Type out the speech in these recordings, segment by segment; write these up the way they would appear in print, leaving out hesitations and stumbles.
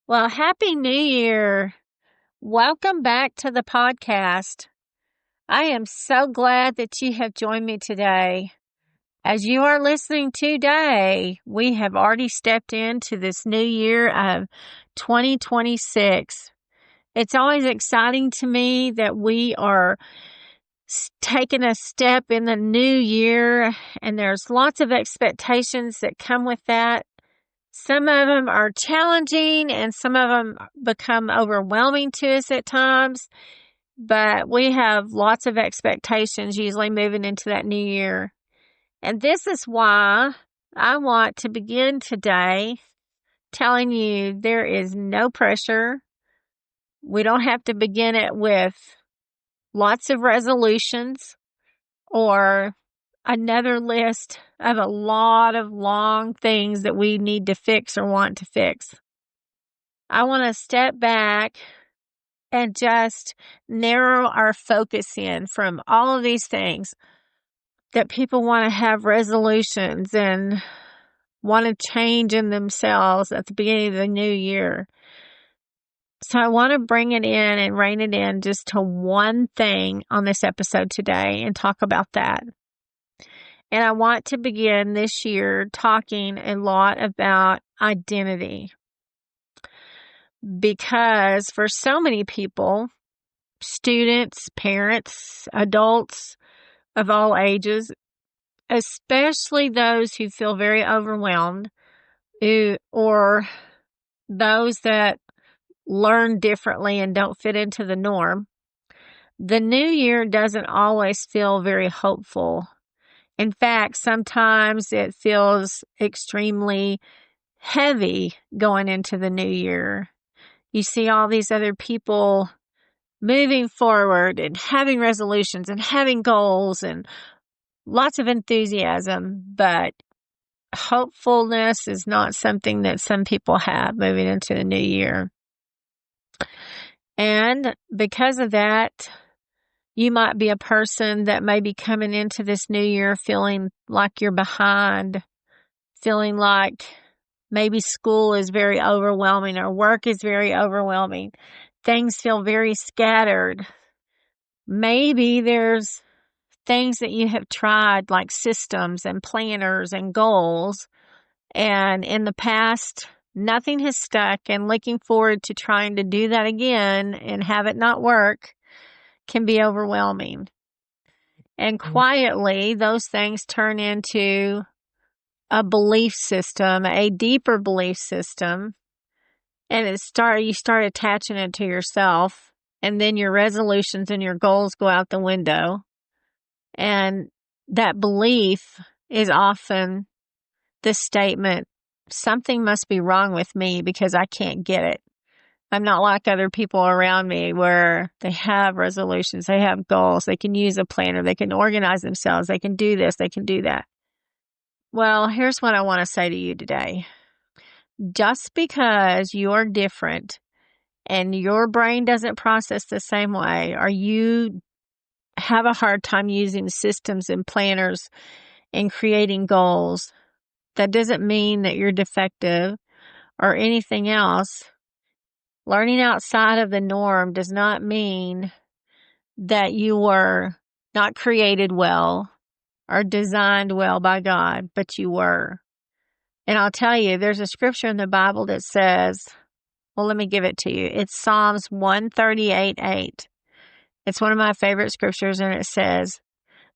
Well, Happy New Year. Welcome back to the podcast. I am so glad that you have joined me today. As you are listening today, we have already stepped into this new year of 2026. It's always exciting to me that we are taking a step in the new year, and there's lots of expectations that come with that. Some of them are challenging and some of them become overwhelming to us at times, but we have lots of expectations usually moving into that new year. And this is why I want to begin today telling you there is no pressure. We don't have to begin it with lots of resolutions or another list of a lot of long things that we need to fix or want to fix. I want to step back and just narrow our focus in from all of these things that people want to have resolutions and want to change in themselves at the beginning of the new year. So I want to bring it in and rein it in just to one thing on this episode today and talk about that. And I want to begin this year talking a lot about identity. Because for so many people, students, parents, adults of all ages, especially those who feel very overwhelmed or those that learn differently and don't fit into the norm, the new year doesn't always feel very hopeful. In fact, sometimes it feels extremely heavy going into the new year. You see all these other people moving forward and having resolutions and having goals and lots of enthusiasm, but hopefulness is not something that some people have moving into the new year. And because of that, you might be a person that may be coming into this new year feeling like you're behind, feeling like maybe school is very overwhelming or work is very overwhelming. Things feel very scattered. Maybe there's things that you have tried like systems and planners and goals, and in the past, nothing has stuck, and looking forward to trying to do that again and have it not work can be overwhelming. And quietly, those things turn into a belief system, a deeper belief system, and you start attaching it to yourself, and then your resolutions and your goals go out the window. And that belief is often the statement, something must be wrong with me because I can't get it. I'm not like other people around me where they have resolutions, they have goals, they can use a planner, they can organize themselves, they can do this, they can do that. Well, here's what I want to say to you today. Just because you're different and your brain doesn't process the same way, or you have a hard time using systems and planners and creating goals, that doesn't mean that you're defective or anything else. Learning outside of the norm does not mean that you were not created well or designed well by God, but you were. And I'll tell you, there's a scripture in the Bible that says, well, let me give it to you. It's Psalms 138:8. It's one of my favorite scriptures, and it says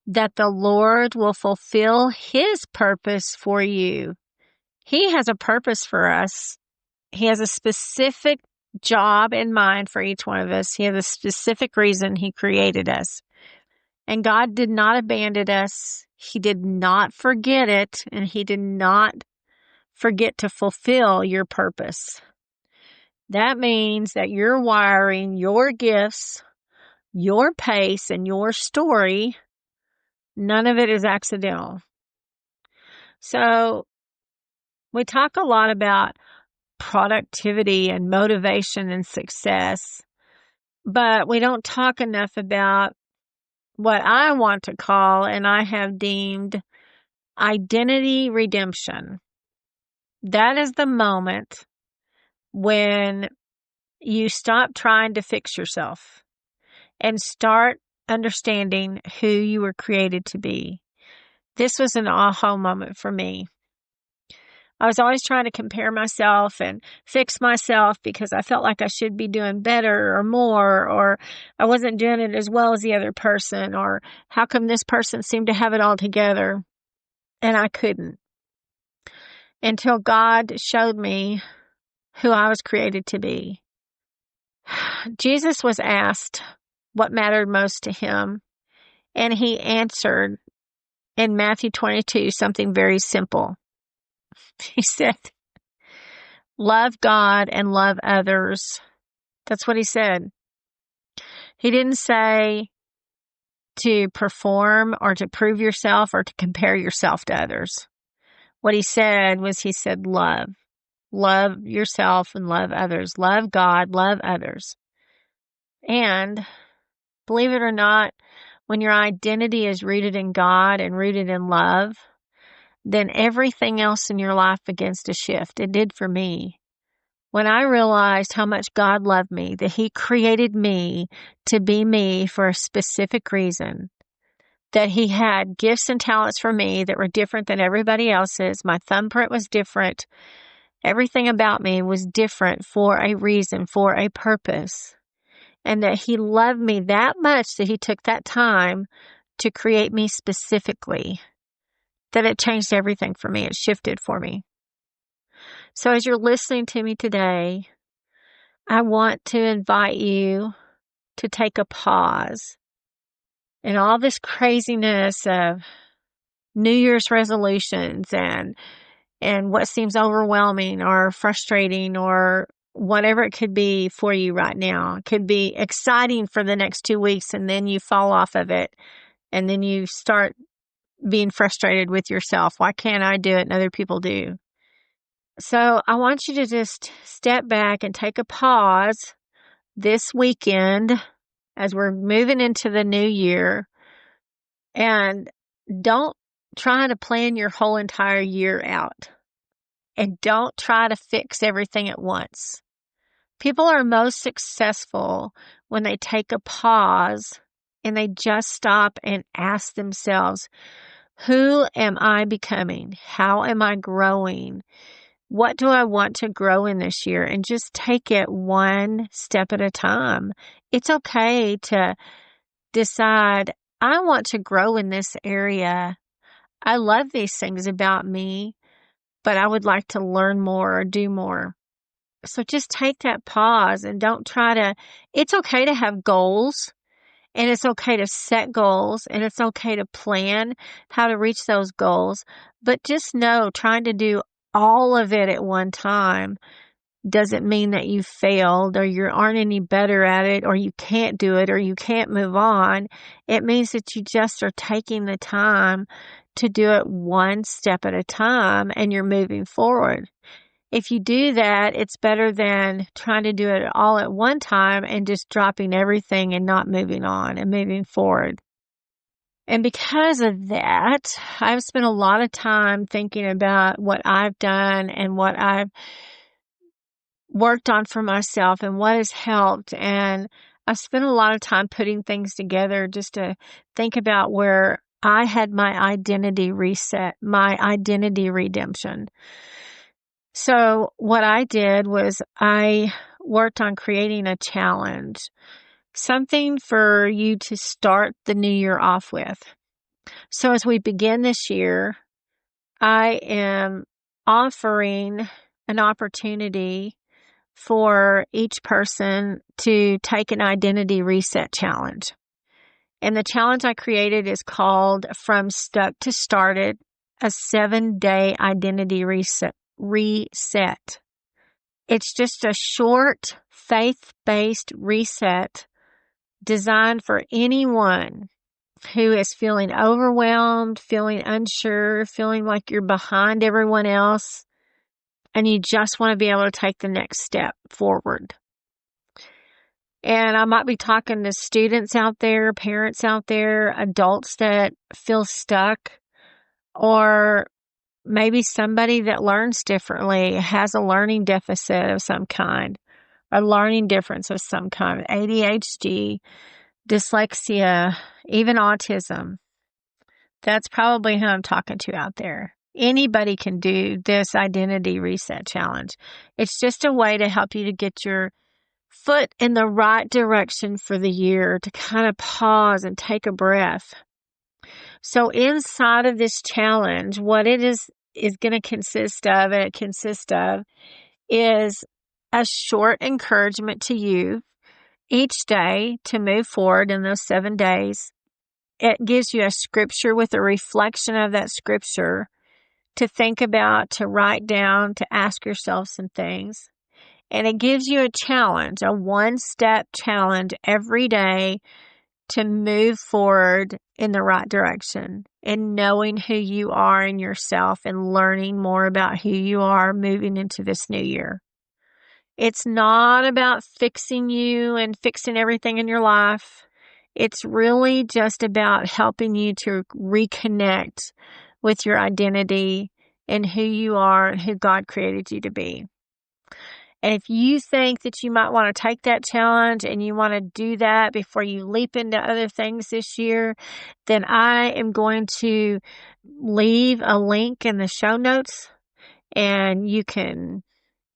that the Lord will fulfill his purpose for you. He has a purpose for us. He has a specific job in mind for each one of us. He has a specific reason he created us. And God did not abandon us. He did not forget it, and he did not forget to fulfill your purpose. That means that you're wiring your gifts, your pace, and your story. None of it is accidental. So we talk a lot about productivity and motivation and success, but we don't talk enough about what I want to call, and I have deemed, identity redemption. That is the moment when you stop trying to fix yourself and start understanding who you were created to be. This was an aha moment for me. I was always trying to compare myself and fix myself because I felt like I should be doing better or more, or I wasn't doing it as well as the other person, or how come this person seemed to have it all together and I couldn't? Until God showed me who I was created to be. Jesus was asked what mattered most to him, and he answered in Matthew 22 something very simple. He said, love God and love others. That's what he said. He didn't say to perform or to prove yourself or to compare yourself to others. What he said was, he said, love. Love yourself and love others. Love God, love others. And believe it or not, when your identity is rooted in God and rooted in love, then everything else in your life begins to shift. It did for me. When I realized how much God loved me, that he created me to be me for a specific reason, that he had gifts and talents for me that were different than everybody else's. My thumbprint was different. Everything about me was different for a reason, for a purpose. And that he loved me that much that he took that time to create me specifically, that it changed everything for me. It shifted for me. So as you're listening to me today, I want to invite you to take a pause in all this craziness of New Year's resolutions and what seems overwhelming or frustrating or whatever it could be for you right now. It could be exciting for the next 2 weeks, and then you fall off of it, and then you start being frustrated with yourself. Why can't I do it and other people do? So I want you to just step back and take a pause this weekend as we're moving into the new year, and don't try to plan your whole entire year out, and don't try to fix everything at once. People are most successful when they take a pause and they just stop and ask themselves, who am I becoming? How am I growing? What do I want to grow in this year? And just take it one step at a time. It's okay to decide, I want to grow in this area. I love these things about me, but I would like to learn more or do more. So just take that pause and don't try to, it's okay to have goals, and it's okay to set goals, and it's okay to plan how to reach those goals. But just know, trying to do all of it at one time doesn't mean that you failed or you aren't any better at it or you can't do it or you can't move on. It means that you just are taking the time to do it one step at a time and you're moving forward. If you do that, it's better than trying to do it all at one time and just dropping everything and not moving on and moving forward. And because of that, I've spent a lot of time thinking about what I've done and what I've worked on for myself and what has helped. And I've spent a lot of time putting things together just to think about where I had my identity reset, my identity redemption. So what I did was I worked on creating a challenge, something for you to start the new year off with. So as we begin this year, I am offering an opportunity for each person to take an identity reset challenge. And the challenge I created is called From Stuck to Started, a 7-day identity reset. It's just a short, faith-based reset designed for anyone who is feeling overwhelmed, feeling unsure, feeling like you're behind everyone else, and you just want to be able to take the next step forward. And I might be talking to students out there, parents out there, adults that feel stuck, or maybe somebody that learns differently, has a learning deficit of some kind, a learning difference of some kind, ADHD, dyslexia, even autism. That's probably who I'm talking to out there. Anybody can do this identity reset challenge. It's just a way to help you to get your foot in the right direction for the year, to kind of pause and take a breath. So inside of this challenge, what it is going to consist of, and it consists of, is a short encouragement to you each day to move forward in those 7 days. It gives you a scripture with a reflection of that scripture to think about, to write down, to ask yourself some things. And it gives you a challenge, a one-step challenge every day to move forward in the right direction and knowing who you are in yourself and learning more about who you are moving into this new year. It's not about fixing you and fixing everything in your life. It's really just about helping you to reconnect with your identity and who you are and who God created you to be. And if you think that you might want to take that challenge and you want to do that before you leap into other things this year, then I am going to leave a link in the show notes and you can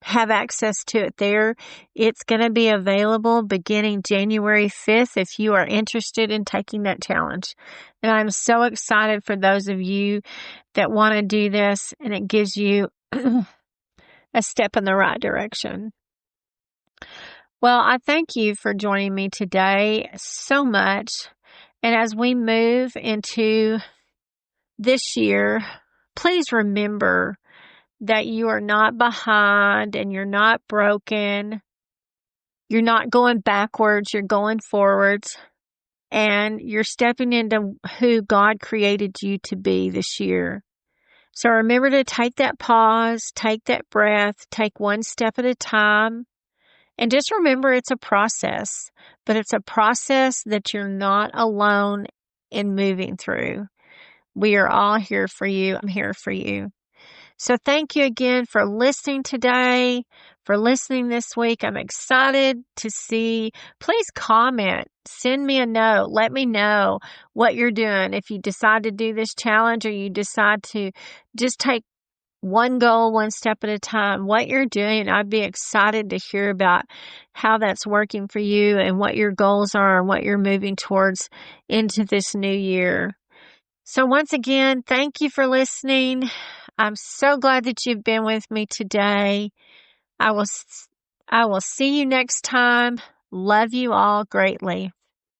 have access to it there. It's going to be available beginning January 5th if you are interested in taking that challenge. And I'm so excited for those of you that want to do this, and it gives you a step in the right direction. Well, I thank you for joining me today so much. And as we move into this year, please remember that you are not behind and you're not broken. You're not going backwards, you're going forwards. And you're stepping into who God created you to be this year. So remember to take that pause, take that breath, take one step at a time. And just remember it's a process, but it's a process that you're not alone in moving through. We are all here for you. I'm here for you. So thank you again for listening today, for listening this week. I'm excited to see. Please comment, send me a note, let me know what you're doing. If you decide to do this challenge or you decide to just take one goal, one step at a time, what you're doing, I'd be excited to hear about how that's working for you and what your goals are and what you're moving towards into this new year. So once again, thank you for listening. I'm so glad that you've been with me today. I will see you next time. Love you all greatly.